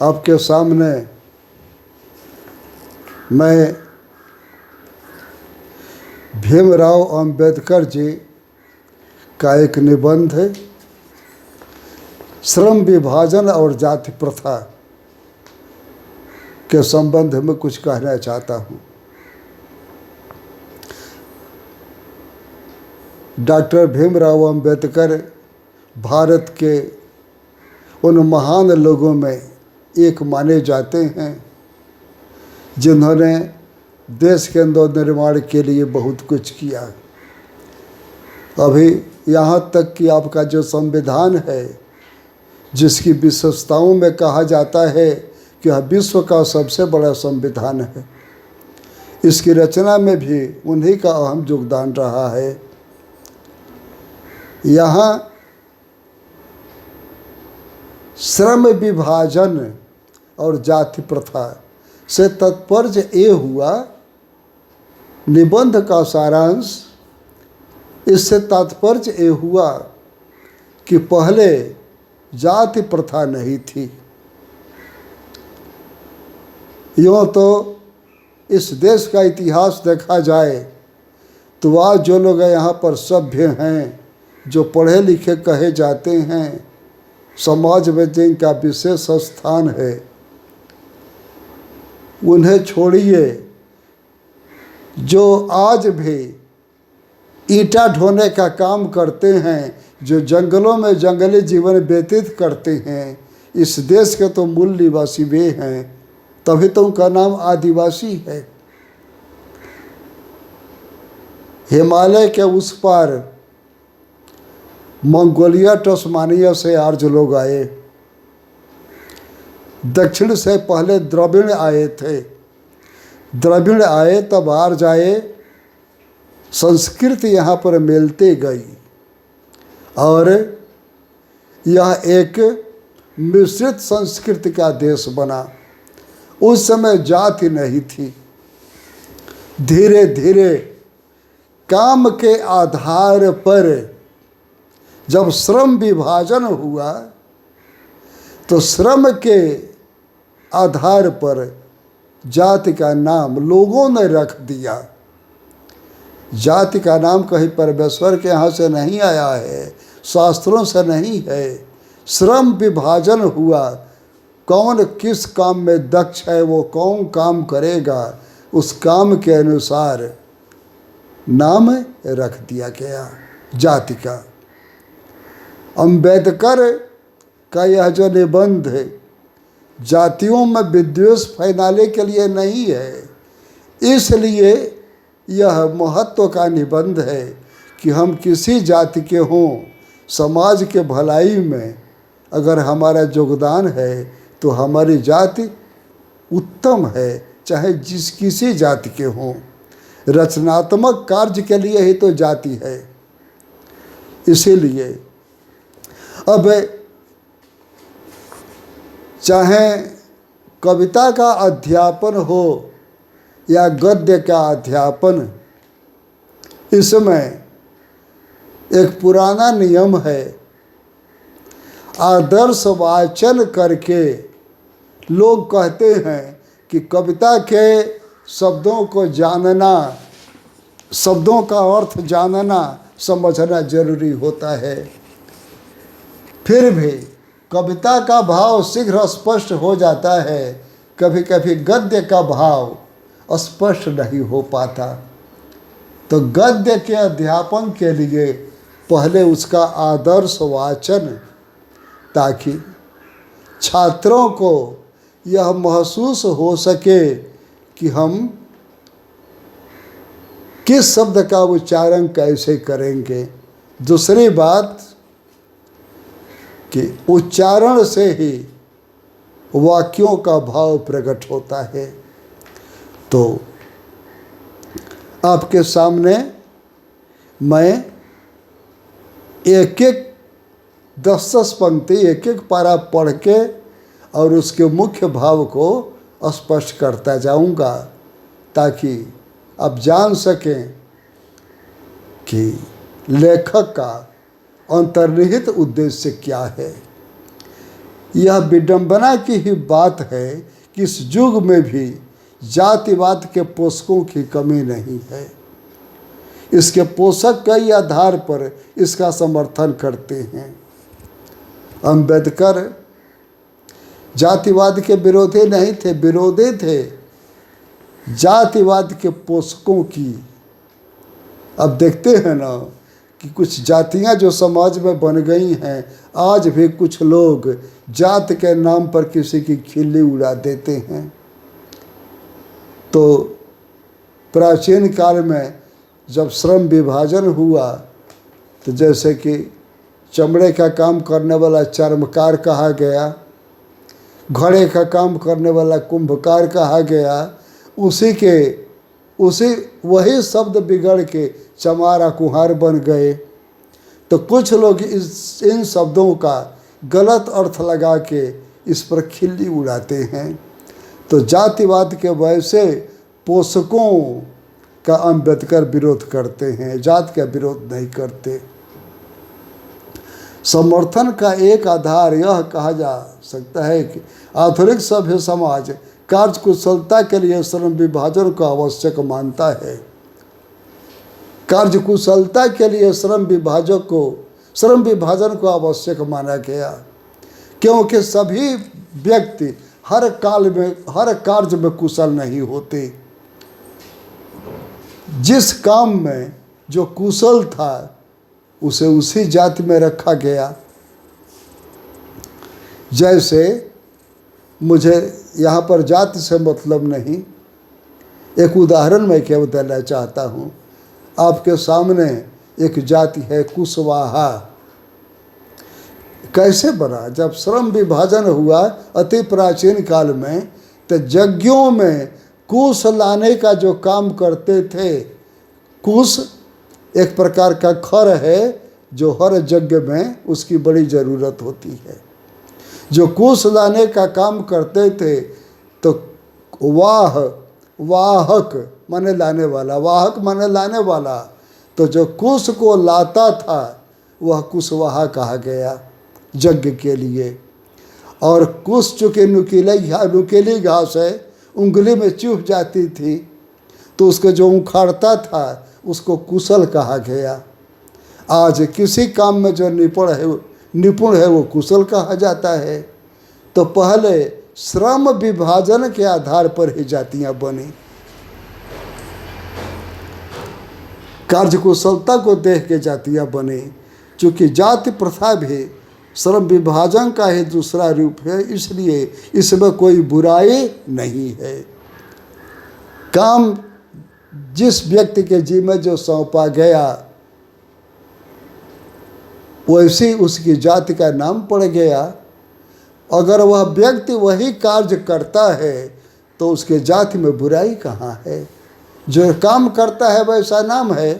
आपके सामने मैं भीमराव अंबेडकर जी का एक निबंध है, श्रम विभाजन और जाति प्रथा के संबंध में कुछ कहना चाहता हूँ। डॉक्टर भीमराव अंबेडकर भारत के उन महान लोगों में एक माने जाते हैं जिन्होंने देश के नवनिर्माण के लिए बहुत कुछ किया। अभी यहाँ तक कि आपका जो संविधान है, जिसकी विशेषताओं में कहा जाता है कि यह विश्व का सबसे बड़ा संविधान है, इसकी रचना में भी उन्हीं का अहम योगदान रहा है। यहाँ श्रम विभाजन और जाति प्रथा से तात्पर्य ये हुआ, निबंध का सारांश इससे तात्पर्य ये हुआ कि पहले जाति प्रथा नहीं थी। यूँ तो इस देश का इतिहास देखा जाए तो आज जो लोग यहाँ पर सभ्य हैं, जो पढ़े लिखे कहे जाते हैं, समाज में जिनका विशेष स्थान है, उन्हें छोड़िए। जो आज भी ईंटा ढोने का काम करते हैं, जो जंगलों में जंगली जीवन व्यतीत करते हैं, इस देश के तो मूल निवासी वे हैं, तभी तो उनका नाम आदिवासी है। हिमालय के उस पार मंगोलिया टस्मानिया से आर्य लोग आए, दक्षिण से पहले द्रविड़ आए थे। द्रविड़ आए तब आर्य आए, संस्कृति यहाँ पर मिलती गई और यह एक मिश्रित संस्कृति का देश बना। उस समय जाति नहीं थी। धीरे धीरे काम के आधार पर जब श्रम विभाजन हुआ तो श्रम के आधार पर जाति का नाम लोगों ने रख दिया। जाति का नाम कहीं परमेश्वर के यहाँ से नहीं आया है, शास्त्रों से नहीं है। श्रम विभाजन हुआ, कौन किस काम में दक्ष है वो कौन काम करेगा, उस काम के अनुसार नाम रख दिया गया जाति का। अंबेडकर का यह जो निबंध है जातियों में विद्वेष फैलाने के लिए नहीं है, इसलिए यह महत्व का निबंध है कि हम किसी जाति के हों, समाज के भलाई में अगर हमारा योगदान है तो हमारी जाति उत्तम है, चाहे किसी जाति के हों। रचनात्मक कार्य के लिए ही तो जाति है। इसीलिए अब चाहे कविता का अध्यापन हो या गद्य का अध्यापन, इसमें एक पुराना नियम है, आदर्श वाचन करके लोग कहते हैं कि कविता के शब्दों को जानना, शब्दों का अर्थ जानना समझना जरूरी होता है। फिर भी कविता का भाव शीघ्र स्पष्ट हो जाता है, कभी कभी गद्य का भाव स्पष्ट नहीं हो पाता। तो गद्य के अध्यापन के लिए पहले उसका आदर्श वाचन, ताकि छात्रों को यह महसूस हो सके कि हम किस शब्द का उच्चारण कैसे करेंगे। दूसरी बात कि उच्चारण से ही वाक्यों का भाव प्रकट होता है। तो आपके सामने मैं एक एक 10-10 पंक्ति एक एक पारा पढ़ के और उसके मुख्य भाव को स्पष्ट करता जाऊंगा, ताकि आप जान सकें कि लेखक का अंतर्निहित उद्देश्य क्या है। यह विडंबना की ही बात है कि इस युग में भी जातिवाद के पोषकों की कमी नहीं है। इसके पोषक कई आधार पर इसका समर्थन करते हैं। अम्बेडकर जातिवाद के विरोधी नहीं थे, विरोधी थे जातिवाद के पोषकों की। अब देखते हैं ना कि कुछ जातियां जो समाज में बन गई हैं, आज भी कुछ लोग जात के नाम पर किसी की खिल्ली उड़ा देते हैं। तो प्राचीन काल में जब श्रम विभाजन हुआ तो जैसे कि चमड़े का काम करने वाला चर्मकार कहा गया, घड़े का काम करने वाला कुंभकार कहा गया, वही शब्द बिगड़ के चमारा कुम्हार बन गए। तो कुछ लोग इन शब्दों का गलत अर्थ लगा के इस पर खिल्ली उड़ाते हैं। तो जातिवाद के वैसे पोषकों का अम्बेडकर विरोध करते हैं, जात का विरोध नहीं करते। समर्थन का एक आधार यह कहा जा सकता है कि आधुनिक सभ्य समाज कार्य कुशलता के लिए श्रम विभाजन को आवश्यक मानता है। कार्य कुशलता के लिए श्रम विभाजन को आवश्यक माना गया, क्योंकि सभी व्यक्ति हर कार्य में कुशल नहीं होते। जिस काम में जो कुशल था उसे उसी जाति में रखा गया। जैसे मुझे यहाँ पर जाति से मतलब नहीं, एक उदाहरण मैं केवल देना चाहता हूँ। आपके सामने एक जाति है कुशवाहा। कैसे बना? जब श्रम विभाजन हुआ अति प्राचीन काल में, तो यज्ञों में कुश लाने का जो काम करते थे, कुश एक प्रकार का खर है जो हर यज्ञ में उसकी बड़ी ज़रूरत होती है। जो कुश लाने का काम करते थे तो वाहक माने लाने वाला, वाहक माने लाने वाला, तो जो कुश को लाता था वह कुशवाहा कहा गया यज्ञ के लिए। और कुश चूँकि नुकीली घास है, उंगली में चुभ जाती थी, तो उसको जो उखाड़ता था उसको कुशल कहा गया। आज किसी काम में जो निपुण है वो कुशल कहा जाता है। तो पहले श्रम विभाजन के आधार पर ही जातियां बनी। कार्य कुशलता को देख के जातियां बनी। चूँकि जाति प्रथा भी श्रम विभाजन का ही दूसरा रूप है, इसलिए इसमें कोई बुराई नहीं है। काम जिस व्यक्ति के जिम्मे जो सौंपा गया वैसी उसकी जाति का नाम पड़ गया। अगर वह व्यक्ति वही कार्य करता है तो उसके जाति में बुराई कहाँ है? जो काम करता है वैसा नाम है।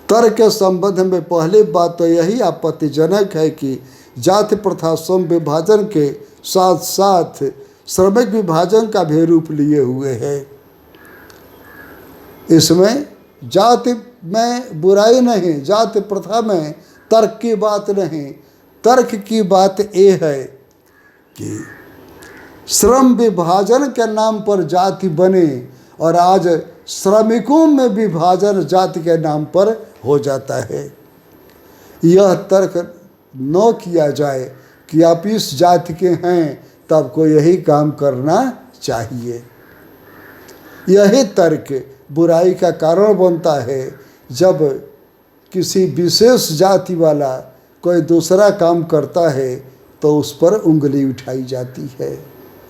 तर्क के संबंध में पहली बात तो यही आपत्तिजनक है कि जाति प्रथा श्रम विभाजन के साथ साथ श्रमिक विभाजन का भी रूप लिए हुए है। इसमें जाति में बुराई नहीं, जाति प्रथा में तर्क की बात नहीं। तर्क की बात ये है कि श्रम विभाजन के नाम पर जाति बने और आज श्रमिकों में विभाजन जाति के नाम पर हो जाता है। यह तर्क न किया जाए कि आप इस जाति के हैं तो आपको यही काम करना चाहिए। यही तर्क बुराई का कारण बनता है जब किसी विशेष जाति वाला कोई दूसरा काम करता है तो उस पर उंगली उठाई जाती है।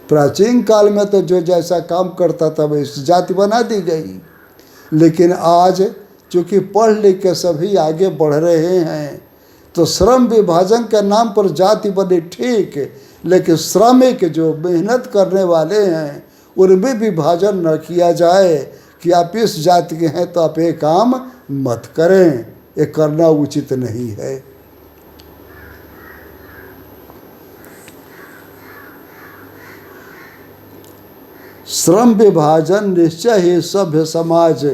प्राचीन काल में तो जो जैसा काम करता था वैसी जाति बना दी गई, लेकिन आज चूँकि पढ़ लिख के सभी आगे बढ़ रहे हैं तो श्रम विभाजन के नाम पर जाति बनी ठीक, लेकिन श्रमिक जो मेहनत करने वाले हैं उनमें विभाजन न किया जाए कि आप इस जाति के हैं तो आप ये काम मत करें। ये करना उचित नहीं है। श्रम विभाजन निश्चय ही सभ्य समाज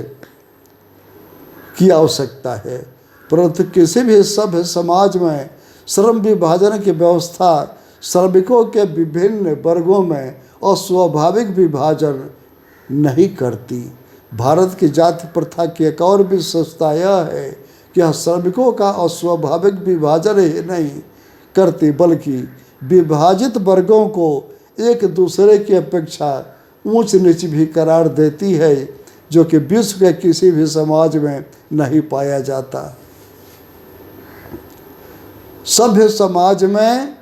की आवश्यकता है। परंतु किसी भी सभ्य समाज में श्रम विभाजन की व्यवस्था श्रमिकों के विभिन्न वर्गों में अस्वाभाविक विभाजन नहीं करती। भारत की जाति प्रथा की एक और विशेषता यह है कि यह श्रमिकों का अस्वाभाविक विभाजन ही नहीं करती, बल्कि विभाजित वर्गों को एक दूसरे की अपेक्षा ऊंच नीच भी करार देती है, जो कि विश्व के किसी भी समाज में नहीं पाया जाता। सभ्य समाज में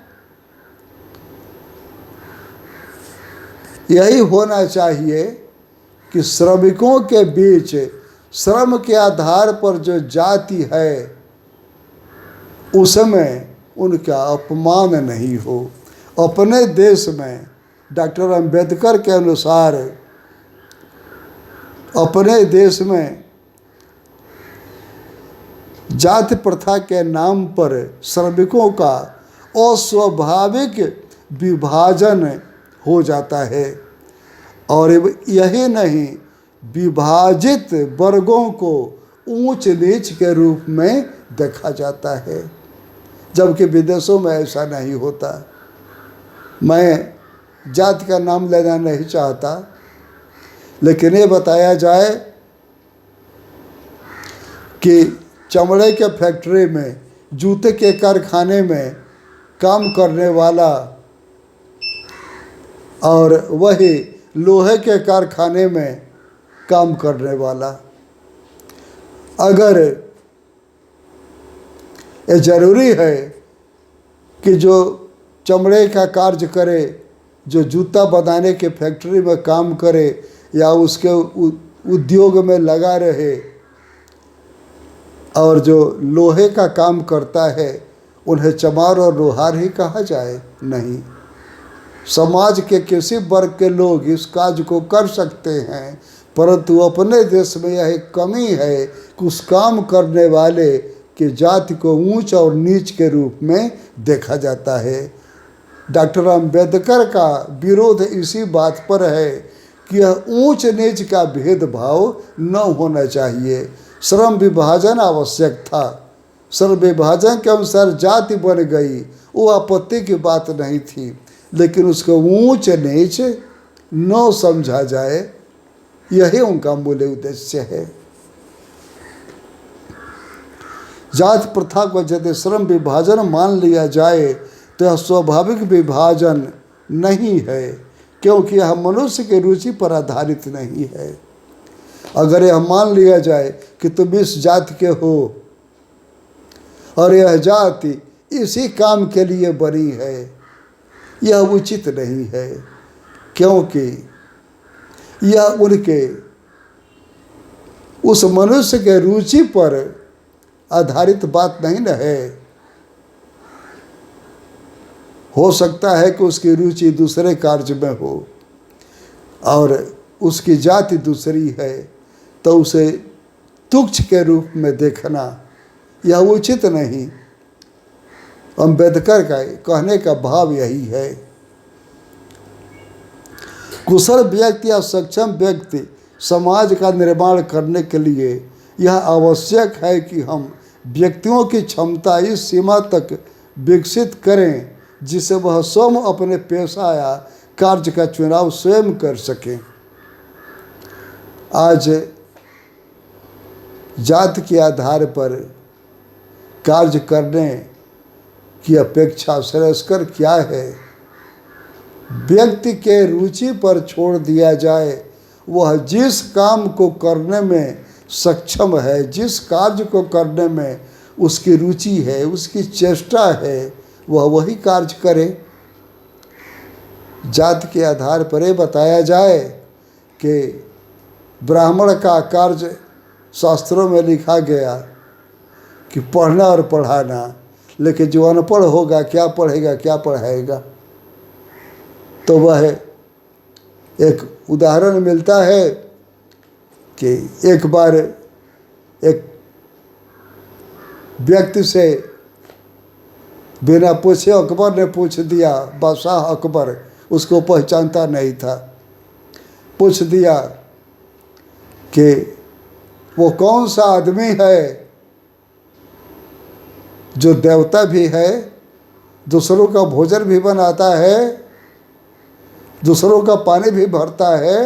यही होना चाहिए कि श्रमिकों के बीच श्रम के आधार पर जो जाति है उसमें उनका अपमान नहीं हो। अपने देश में डॉक्टर अंबेडकर के अनुसार अपने देश में जाति प्रथा के नाम पर श्रमिकों का अस्वाभाविक विभाजन हो जाता है, और यही नहीं, विभाजित वर्गों को ऊंच नीच के रूप में देखा जाता है, जबकि विदेशों में ऐसा नहीं होता। मैं जाति का नाम लेना नहीं चाहता, लेकिन ये बताया जाए कि चमड़े के फैक्ट्री में, जूते के कारखाने में काम करने वाला और वही लोहे के कारखाने में काम करने वाला, अगर ये ज़रूरी है कि जो चमड़े का कार्य करे, जो जूता बनाने के फैक्ट्री में काम करे या उसके उद्योग में लगा रहे, और जो लोहे का काम करता है उन्हें चमार और लोहार ही कहा जाए? नहीं। समाज के किसी वर्ग के लोग इस कार्य को कर सकते हैं, परंतु अपने देश में यह एक कमी है कि उस काम करने वाले की जाति को ऊंच और नीच के रूप में देखा जाता है। डॉक्टर अंबेडकर का विरोध इसी बात पर है कि यह ऊंच नीच का भेदभाव न होना चाहिए। श्रम विभाजन आवश्यक था, श्रम विभाजन के अनुसार जाति बन गई, वो आपत्ति की बात नहीं थी, लेकिन उसको ऊंच नीच न समझा जाए, यही उनका मूल उद्देश्य है। जाति प्रथा को यदि श्रम विभाजन मान लिया जाए तो यह स्वाभाविक विभाजन नहीं है, क्योंकि यह मनुष्य की रुचि पर आधारित नहीं है। अगर यह मान लिया जाए कि तुम इस जाति के हो और यह जाति इसी काम के लिए बनी है, यह उचित नहीं है, क्योंकि यह उनके उस मनुष्य के रुचि पर आधारित बात नहीं न है। हो सकता है कि उसकी रुचि दूसरे कार्य में हो और उसकी जाति दूसरी है, तो उसे तुच्छ के रूप में देखना यह उचित नहीं। अंबेडकर का कहने का भाव यही है। कुशल व्यक्ति या सक्षम व्यक्ति समाज का निर्माण करने के लिए यह आवश्यक है कि हम व्यक्तियों की क्षमता इस सीमा तक विकसित करें जिसे वह स्वयं अपने पेशा या कार्य का चुनाव स्वयं कर सकें। आज जाति के आधार पर कार्य करने की अपेक्षा श्रेयस्कर क्या है? व्यक्ति के रुचि पर छोड़ दिया जाए, वह जिस काम को करने में सक्षम है, जिस कार्य को करने में उसकी रुचि है, उसकी चेष्टा है, वह वही कार्य करे। जाति के आधार पर यह बताया जाए कि ब्राह्मण का कार्य शास्त्रों में लिखा गया कि पढ़ना और पढ़ाना, लेकिन जो अनपढ़ होगा क्या पढ़ेगा क्या पढ़ाएगा? तो वह एक उदाहरण मिलता है कि एक बार एक व्यक्ति से बिना पूछे अकबर ने पूछ दिया, बादशाह अकबर उसको पहचानता नहीं था, पूछ दिया कि वो कौन सा आदमी है जो देवता भी है, दूसरों का भोजन भी बनाता है, दूसरों का पानी भी भरता है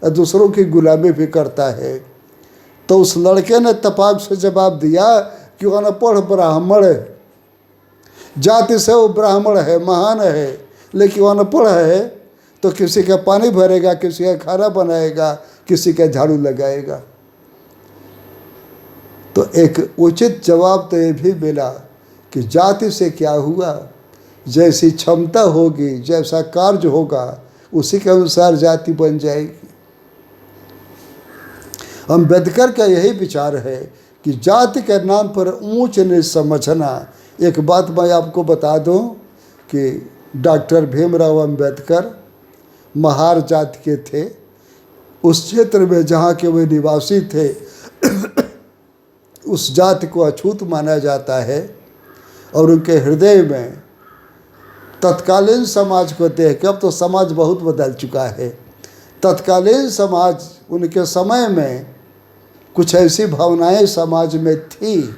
और दूसरों की गुलामी भी करता है। तो उस लड़के ने तपाक से जवाब दिया कि वो अनपढ़ ब्राह्मण है, जाति से वो ब्राह्मण है, महान है, लेकिन वो अनपढ़ है, तो किसी का पानी भरेगा, किसी का खाना बनाएगा, किसी का झाड़ू लगाएगा। तो एक उचित जवाब तो ये भी मिला कि जाति से क्या हुआ, जैसी क्षमता होगी, जैसा कार्य होगा, उसी के अनुसार जाति बन जाएगी। अम्बेडकर का यही विचार है कि जाति के नाम पर ऊंच नीच समझना। एक बात मैं आपको बता दूं कि डॉक्टर भीमराव अम्बेडकर महार जाति के थे। उस क्षेत्र में जहाँ के वे निवासी थे उस जाति को अछूत माना जाता है, और उनके हृदय में तत्कालीन समाज को देख के, अब तो समाज बहुत बदल चुका है, तत्कालीन समाज उनके समय में कुछ ऐसी भावनाएं समाज में थी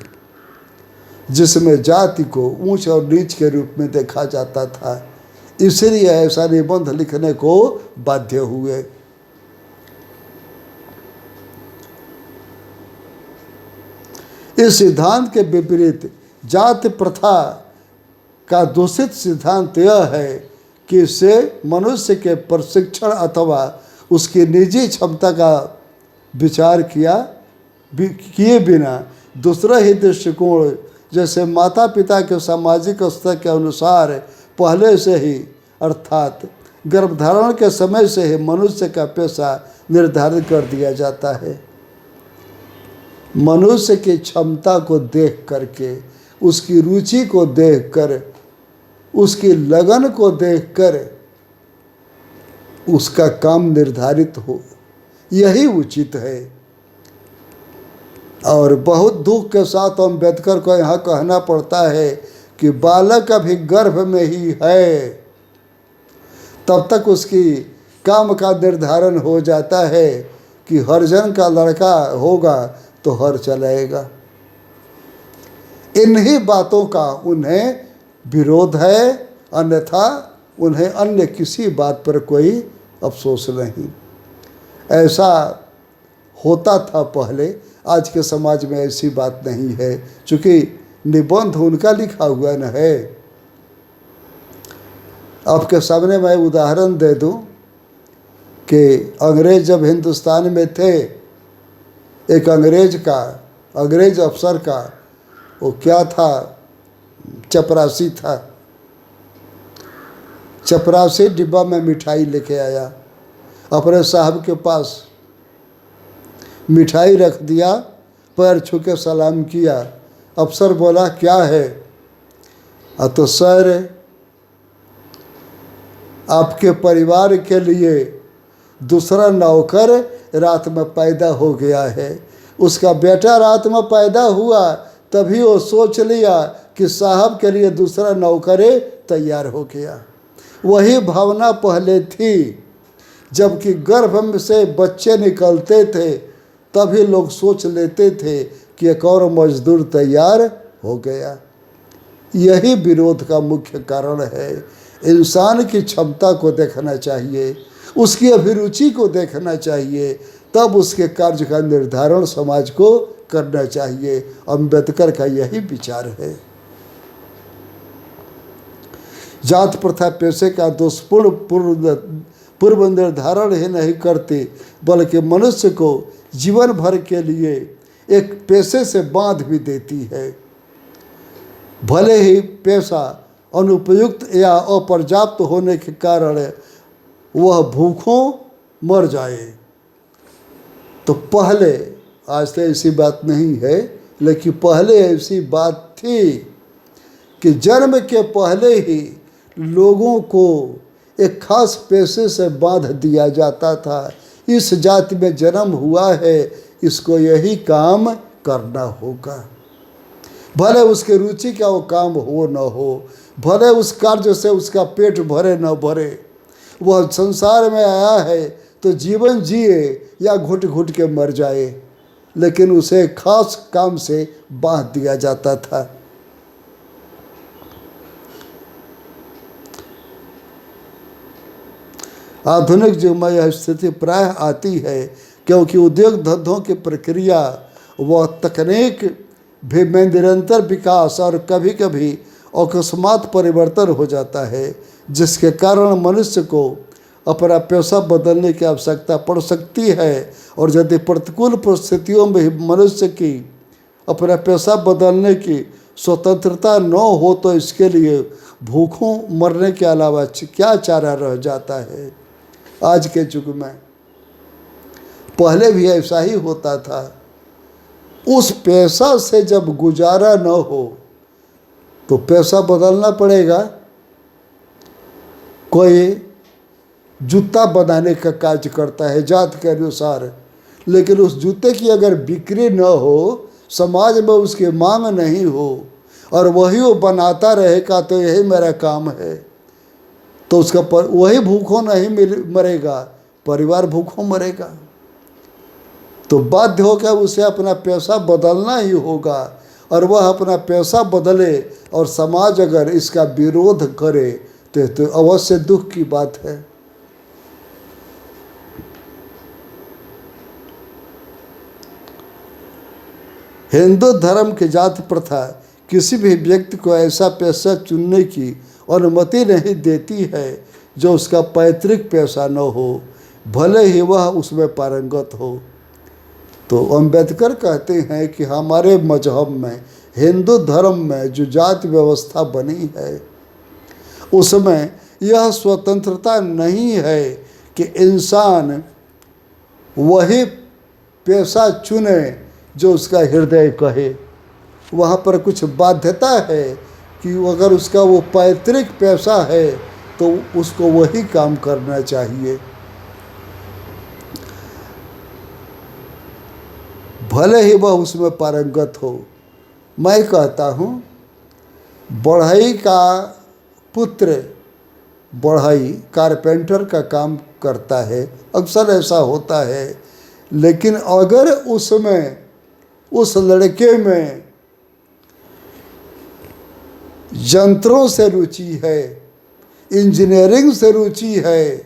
जिसमें जाति को ऊंच और नीच के रूप में देखा जाता था। इसलिए ऐसा निबंध लिखने को बाध्य हुए। इस सिद्धांत के विपरीत जाति प्रथा का दूषित सिद्धांत यह है कि इससे मनुष्य के प्रशिक्षण अथवा उसकी निजी क्षमता का विचार किए बिना दूसरा ही दृष्टिकोण, जैसे माता पिता के सामाजिक स्तर के अनुसार पहले से ही, अर्थात गर्भधारण के समय से ही मनुष्य का पेशा निर्धारित कर दिया जाता है। मनुष्य की क्षमता को देख करके, उसकी रुचि को देखकर, उसकी लगन को देखकर उसका काम निर्धारित हो, यही उचित है। और बहुत दुख के साथ अम्बेडकर को यहाँ कहना पड़ता है कि बालक अभी गर्भ में ही है, तब तक उसकी काम का निर्धारण हो जाता है कि हरिजन का लड़का होगा तो हर चलाएगा। इन्हीं बातों का उन्हें विरोध है, अन्यथा उन्हें अन्य किसी बात पर कोई अफसोस नहीं। ऐसा होता था पहले, आज के समाज में ऐसी बात नहीं है, क्योंकि निबंध उनका लिखा हुआ न है। आपके सामने मैं उदाहरण दे दूं कि अंग्रेज जब हिंदुस्तान में थे, एक अंग्रेज अफसर का वो क्या था, चपरासी था। चपरासी डिब्बा में मिठाई लेके आया, अपने साहब के पास मिठाई रख दिया, पैर छू के सलाम किया। अफसर बोला क्या है? तो सर, आपके परिवार के लिए दूसरा नौकर रात में पैदा हो गया है। उसका बेटा रात में पैदा हुआ, तभी वो सोच लिया कि साहब के लिए दूसरा नौकर तैयार हो गया। वही भावना पहले थी, जबकि गर्भ में से बच्चे निकलते थे तभी लोग सोच लेते थे कि एक और मजदूर तैयार हो गया। यही विरोध का मुख्य कारण है। इंसान की क्षमता को देखना चाहिए, उसकी अभिरुचि को देखना चाहिए, तब उसके कार्य का निर्धारण समाज को करना चाहिए। अम्बेडकर का यही विचार है। जात प्रथा पेशे का दोषपूर्ण पूर्व निर्धारण ही नहीं करती, बल्कि मनुष्य को जीवन भर के लिए एक पेशे से बांध भी देती है। भले ही पेशा अनुपयुक्त या अपर्याप्त होने के कारण वह भूखों मर जाए, तो पहले, आज तो ऐसी बात नहीं है, लेकिन पहले ऐसी बात थी कि जन्म के पहले ही लोगों को एक खास पेशे से बांध दिया जाता था। इस जाति में जन्म हुआ है, इसको यही काम करना होगा, भले उसके रुचि का वो काम हो न हो, भले उस कार्य से उसका पेट भरे न भरे। वह संसार में आया है तो जीवन जिए या घुट घुट के मर जाए, लेकिन उसे खास काम से बांध दिया जाता था। आधुनिक युग में यह स्थिति प्राय आती है, क्योंकि उद्योग धंधों की प्रक्रिया व तकनीक भी में निरंतर विकास और कभी कभी अकस्मात परिवर्तन हो जाता है, जिसके कारण मनुष्य को अपना पेशा बदलने की आवश्यकता पड़ सकती है। और यदि प्रतिकूल परिस्थितियों में मनुष्य की अपना पेशा बदलने की स्वतंत्रता न हो तो इसके लिए भूखों मरने के अलावा क्या चारा रह जाता है। आज के युग में, पहले भी ऐसा ही होता था। उस पेशा से जब गुजारा न हो तो पेशा बदलना पड़ेगा। कोई जूता बनाने का कार्य करता है जात के अनुसार, लेकिन उस जूते की अगर बिक्री न हो, समाज में उसकी मांग नहीं हो और वही वो बनाता रहेगा तो यही मेरा काम है, तो उसका वही भूखों नहीं मरेगा, परिवार भूखों मरेगा। तो बाध्य होकर उसे अपना पेशा बदलना ही होगा, और वह अपना पेशा बदले और समाज अगर इसका विरोध करे तो अवश्य दुख की बात है। हिंदू धर्म की जाति प्रथा किसी भी व्यक्ति को ऐसा पेशा चुनने की अनुमति नहीं देती है जो उसका पैतृक पेशा न हो, भले ही वह उसमें पारंगत हो। तो अम्बेडकर कहते हैं कि हमारे मजहब में, हिंदू धर्म में जो जाति व्यवस्था बनी है उसमें यह स्वतंत्रता नहीं है कि इंसान वही पेशा चुने जो उसका हृदय कहे। वहाँ पर कुछ बाध्यता है कि अगर उसका वो पैतृक पेशा है तो उसको वही काम करना चाहिए, भले ही वह उसमें पारंगत हो। मैं कहता हूँ, बढ़ई का पुत्र बढ़ई कारपेंटर का काम करता है, अक्सर ऐसा होता है, लेकिन अगर उसमें, उस लड़के में यंत्रों से रुचि है, इंजीनियरिंग से रुचि है,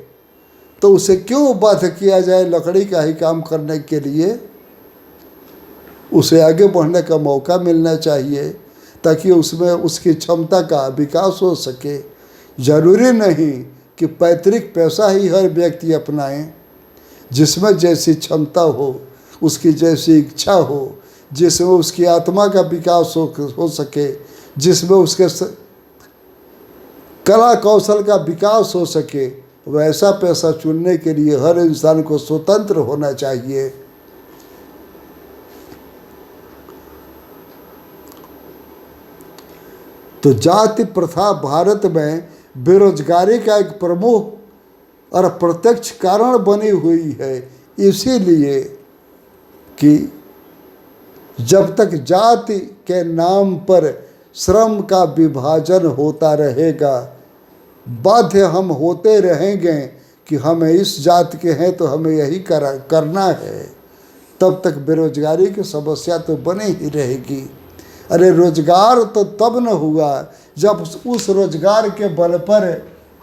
तो उसे क्यों बाध्य किया जाए लकड़ी का ही काम करने के लिए। उसे आगे बढ़ने का मौका मिलना चाहिए ताकि उसमें उसकी क्षमता का विकास हो सके। जरूरी नहीं कि पैतृक पेशा ही हर व्यक्ति अपनाए। जिसमें जैसी क्षमता हो, उसकी जैसी इच्छा हो, जिसमें उसकी आत्मा का विकास हो सके, जिसमें उसके कला कौशल का विकास हो सके, वैसा पेशा चुनने के लिए हर इंसान को स्वतंत्र होना चाहिए। तो जाति प्रथा भारत में बेरोजगारी का एक प्रमुख और प्रत्यक्ष कारण बनी हुई है, इसीलिए कि जब तक जाति के नाम पर श्रम का विभाजन होता रहेगा, बाध्य हम होते रहेंगे कि हमें इस जाति के हैं तो हमें यही करना है, तब तक बेरोजगारी की समस्या तो बनी ही रहेगी। अरे रोजगार तो तब न हुआ जब उस रोजगार के बल पर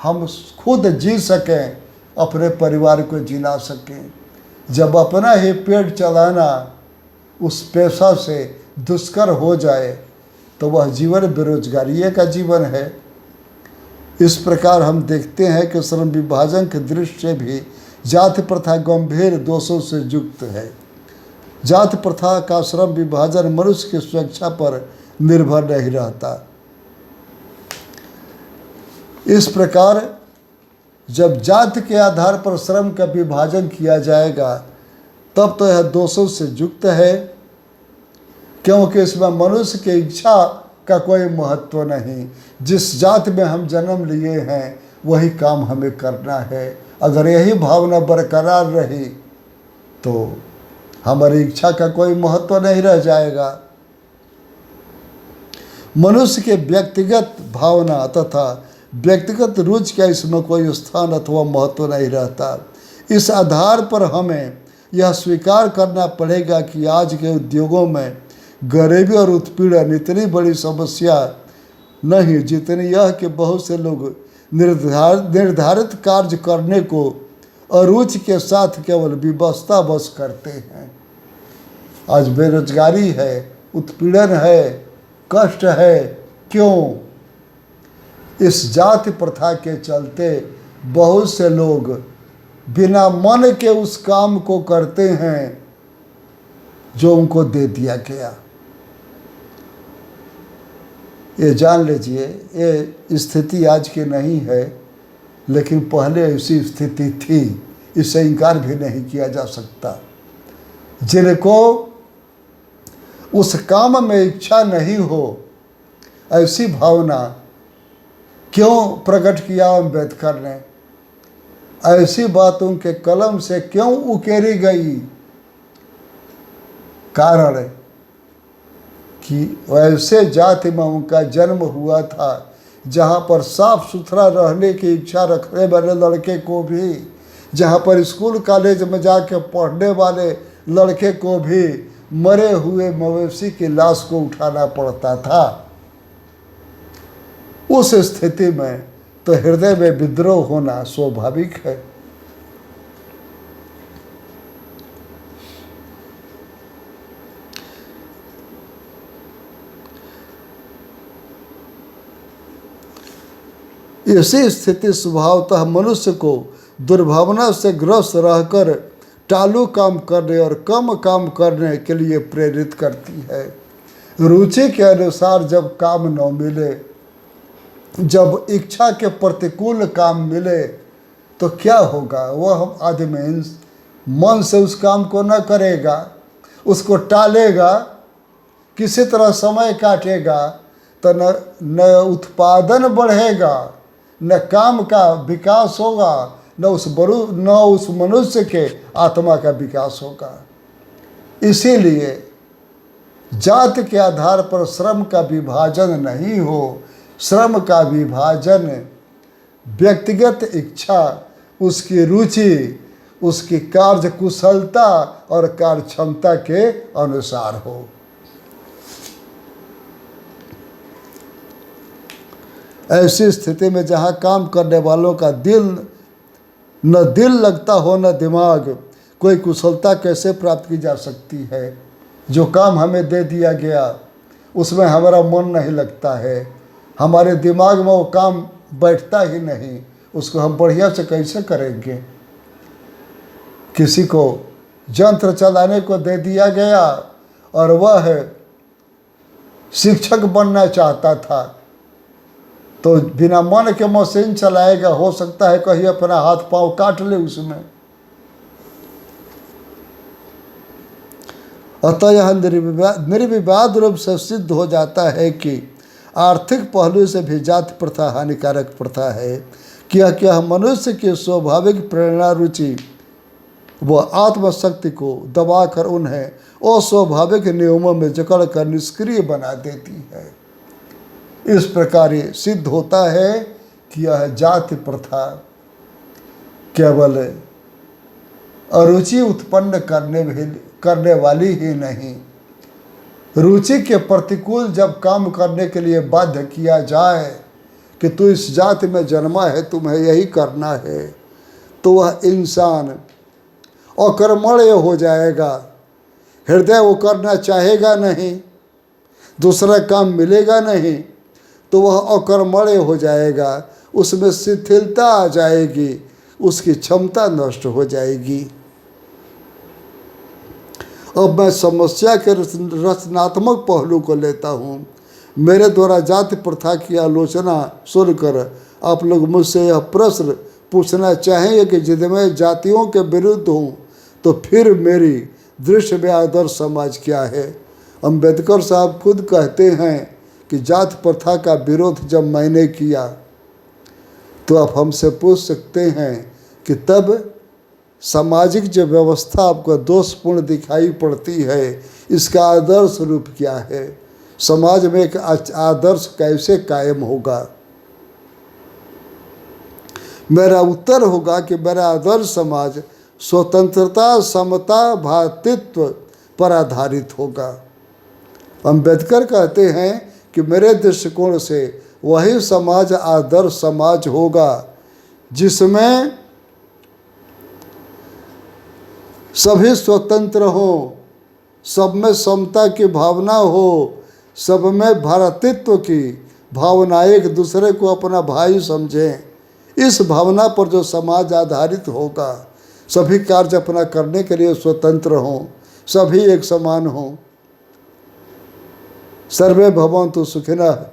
हम खुद जी सकें, अपने परिवार को जिला सकें। जब अपना ही पेट चलाना उस पेशा से दुष्कर हो जाए तो वह जीवन बेरोजगारी का जीवन है। इस प्रकार हम देखते हैं कि श्रम विभाजन के दृष्टि से भी जाति प्रथा गंभीर दोषों से युक्त है। जाति प्रथा का श्रम विभाजन मनुष्य की स्वेच्छा पर निर्भर नहीं रहता। इस प्रकार जब जाति के आधार पर श्रम का विभाजन किया जाएगा तब तो यह दोषों से युक्त है, क्योंकि इसमें मनुष्य की इच्छा का कोई महत्व नहीं। जिस जाति में हम जन्म लिए हैं वही काम हमें करना है। अगर यही भावना बरकरार रही तो हमारी इच्छा का कोई महत्व नहीं रह जाएगा। मनुष्य के व्यक्तिगत भावना तथा व्यक्तिगत रुचि का इसमें कोई स्थान अथवा महत्व नहीं रहता। इस आधार पर हमें यह स्वीकार करना पड़ेगा कि आज के उद्योगों में गरीबी और उत्पीड़न इतनी बड़ी समस्या नहीं जितनी यह कि बहुत से लोग निर्धारित कार्य करने को अरुचि के साथ केवल विवशता बस करते हैं। आज बेरोजगारी है, उत्पीड़न है, कष्ट है। क्यों? इस जाति प्रथा के चलते बहुत से लोग बिना मन के उस काम को करते हैं जो उनको दे दिया गया। ये जान लीजिए, ये स्थिति आज की नहीं है, लेकिन पहले ऐसी स्थिति थी, इससे इनकार भी नहीं किया जा सकता। जिनको उस काम में इच्छा नहीं हो, ऐसी भावना क्यों प्रकट किया अम्बेडकर ने? ऐसी बात उनके कलम से क्यों उकेरी गई? कारण कि वैसे जाति में उनका जन्म हुआ था जहाँ पर साफ सुथरा रहने की इच्छा रखने वाले लड़के को भी, जहाँ पर स्कूल कॉलेज में जाके पढ़ने वाले लड़के को भी मरे हुए मवेशी की लाश को उठाना पड़ता था। उस स्थिति में तो हृदय में विद्रोह होना स्वाभाविक है। इसी स्थिति स्वभावतः मनुष्य को दुर्भावना से ग्रस्त रहकर टालू काम करने और कम काम करने के लिए प्रेरित करती है। रुचि के अनुसार जब काम न मिले, जब इच्छा के प्रतिकूल काम मिले, तो क्या होगा? वह आदमी मन से उस काम को न करेगा, उसको टालेगा, किसी तरह समय काटेगा, तो न उत्पादन बढ़ेगा, न काम का विकास होगा, न उस मनुष्य के आत्मा का विकास होगा। इसीलिए जाति के आधार पर श्रम का विभाजन नहीं हो, श्रम का विभाजन व्यक्तिगत इच्छा, उसकी रुचि, उसकी कार्य कुशलता और कार्य क्षमता के अनुसार हो। ऐसी स्थिति में जहाँ काम करने वालों का न दिल लगता हो न दिमाग, कोई कुशलता कैसे प्राप्त की जा सकती है? जो काम हमें दे दिया गया उसमें हमारा मन नहीं लगता है, हमारे दिमाग में वो काम बैठता ही नहीं, उसको हम बढ़िया से कैसे करेंगे? किसी को यंत्र चलाने को दे दिया गया और वह शिक्षक बनना चाहता था, तो बिना मन के मशीन चलाएगा, हो सकता है कहीं अपना हाथ पांव काट ले उसमें। अतः यह निर्विवाद रूप से सिद्ध हो जाता है कि आर्थिक पहलू से भी जाति प्रथा हानिकारक प्रथा है। क्या मनुष्य की स्वाभाविक प्रेरणा, रुचि व आत्मशक्ति को दबाकर उन्हें अस्वाभाविक नियमों में जकड़कर निष्क्रिय बना देती है। इस प्रकार ये सिद्ध होता है कि यह जाति प्रथा केवल अरुचि उत्पन्न करने वाली ही नहीं, रुचि के प्रतिकूल जब काम करने के लिए बाध्य किया जाए कि तू इस जाति में जन्मा है, तुम्हें यही करना है, तो वह इंसान अकर्मण्य हो जाएगा। हृदय वो करना चाहेगा नहीं, दूसरा काम मिलेगा नहीं, तो वह अकर्मण्य हो जाएगा, उसमें शिथिलता आ जाएगी, उसकी क्षमता नष्ट हो जाएगी। अब मैं समस्या के रचनात्मक पहलू को लेता हूँ। मेरे द्वारा जाति प्रथा की आलोचना सुनकर आप लोग मुझसे यह प्रश्न पूछना चाहेंगे कि यदि मैं जातियों के विरुद्ध हूँ तो फिर मेरी दृश्य में आदर्श समाज क्या है? अम्बेडकर साहब खुद कहते हैं कि जाति प्रथा का विरोध जब मैंने किया तो आप हमसे पूछ सकते हैं कि तब सामाजिक जो व्यवस्था आपको दोषपूर्ण दिखाई पड़ती है, इसका आदर्श रूप क्या है? समाज में एक आदर्श कैसे कायम होगा? मेरा उत्तर होगा कि मेरा आदर्श समाज स्वतंत्रता, समता, भ्रातृत्व पर आधारित होगा। अम्बेडकर कहते हैं कि मेरे दृष्टिकोण से वही समाज आदर्श समाज होगा जिसमें सभी स्वतंत्र हों, सब में समता की भावना हो, सब में भ्रातृत्व की भावना, एक दूसरे को अपना भाई समझें। इस भावना पर जो समाज आधारित होगा, सभी कार्य अपना करने के लिए स्वतंत्र हों, सभी एक समान हों। सर्वे भवन्तु सुखिनः,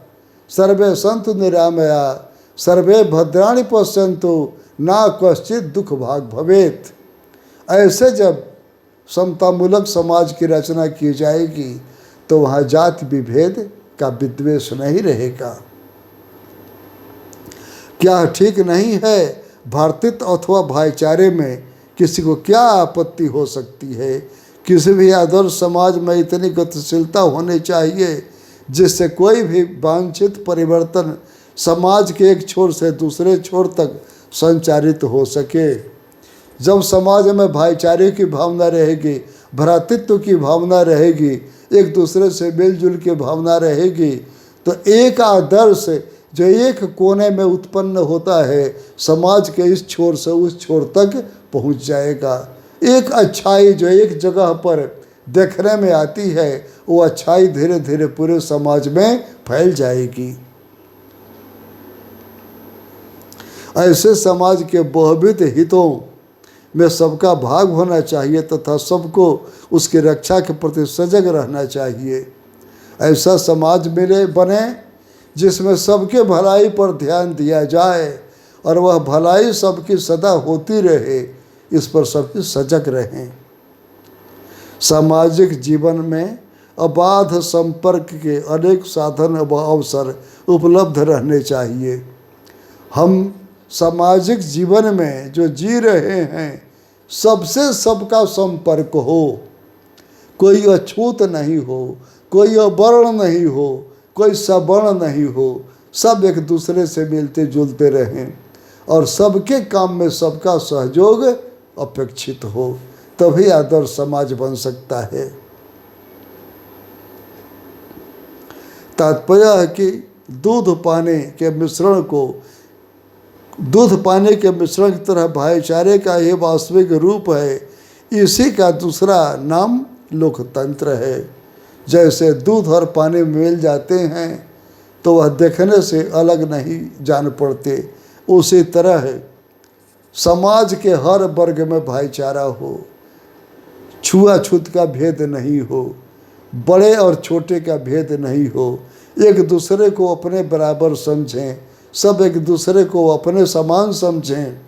सर्वे सन्तु निरामया, सर्वे भद्राणि पश्यन्तु, ना कश्चित दुख भाग भवेत्। ऐसे जब समतामूलक समाज की रचना की जाएगी तो वहाँ जाति विभेद का विद्वेष नहीं रहेगा। क्या ठीक नहीं है? भ्रातृत्व अथवा भाईचारे में किसी को क्या आपत्ति हो सकती है? किसी भी आदर्श समाज में इतनी गतिशीलता होनी चाहिए जिससे कोई भी वांछित परिवर्तन समाज के एक छोर से दूसरे छोर तक संचारित हो सके। जब समाज में भाईचारे की भावना रहेगी, भ्रातृत्व की भावना रहेगी, एक दूसरे से मिलजुल की भावना रहेगी, तो एक आदर्श जो एक कोने में उत्पन्न होता है समाज के इस छोर से उस छोर तक पहुंच जाएगा। एक अच्छाई जो एक जगह पर देखने में आती है, वो अच्छाई धीरे धीरे पूरे समाज में फैल जाएगी। ऐसे समाज के बहुविध हितों में सबका भाग होना चाहिए तथा सबको उसकी रक्षा के प्रति सजग रहना चाहिए। ऐसा समाज बने जिसमें सबके भलाई पर ध्यान दिया जाए और वह भलाई सबकी सदा होती रहे, इस पर सबकी सजग रहें। सामाजिक जीवन में अबाध संपर्क के अनेक साधन व अवसर उपलब्ध रहने चाहिए। हम सामाजिक जीवन में जो जी रहे हैं सबसे सबका संपर्क हो, कोई अछूत नहीं हो, कोई अवर्ण नहीं हो, कोई सवर्ण नहीं हो, सब एक दूसरे से मिलते जुलते रहें और सबके काम में सबका सहयोग अपेक्षित हो, तभी आदर्श समाज बन सकता है। तात्पर्य है कि दूध पाने के मिश्रण की तरह भाईचारे का ये वास्तविक रूप है। इसी का दूसरा नाम लोकतंत्र है। जैसे दूध और पानी मिल जाते हैं तो वह देखने से अलग नहीं जान पड़ते, उसी तरह है समाज के हर वर्ग में भाईचारा हो, छुआछूत का भेद नहीं हो, बड़े और छोटे का भेद नहीं हो, एक दूसरे को अपने बराबर समझें, सब एक दूसरे को अपने समान समझें।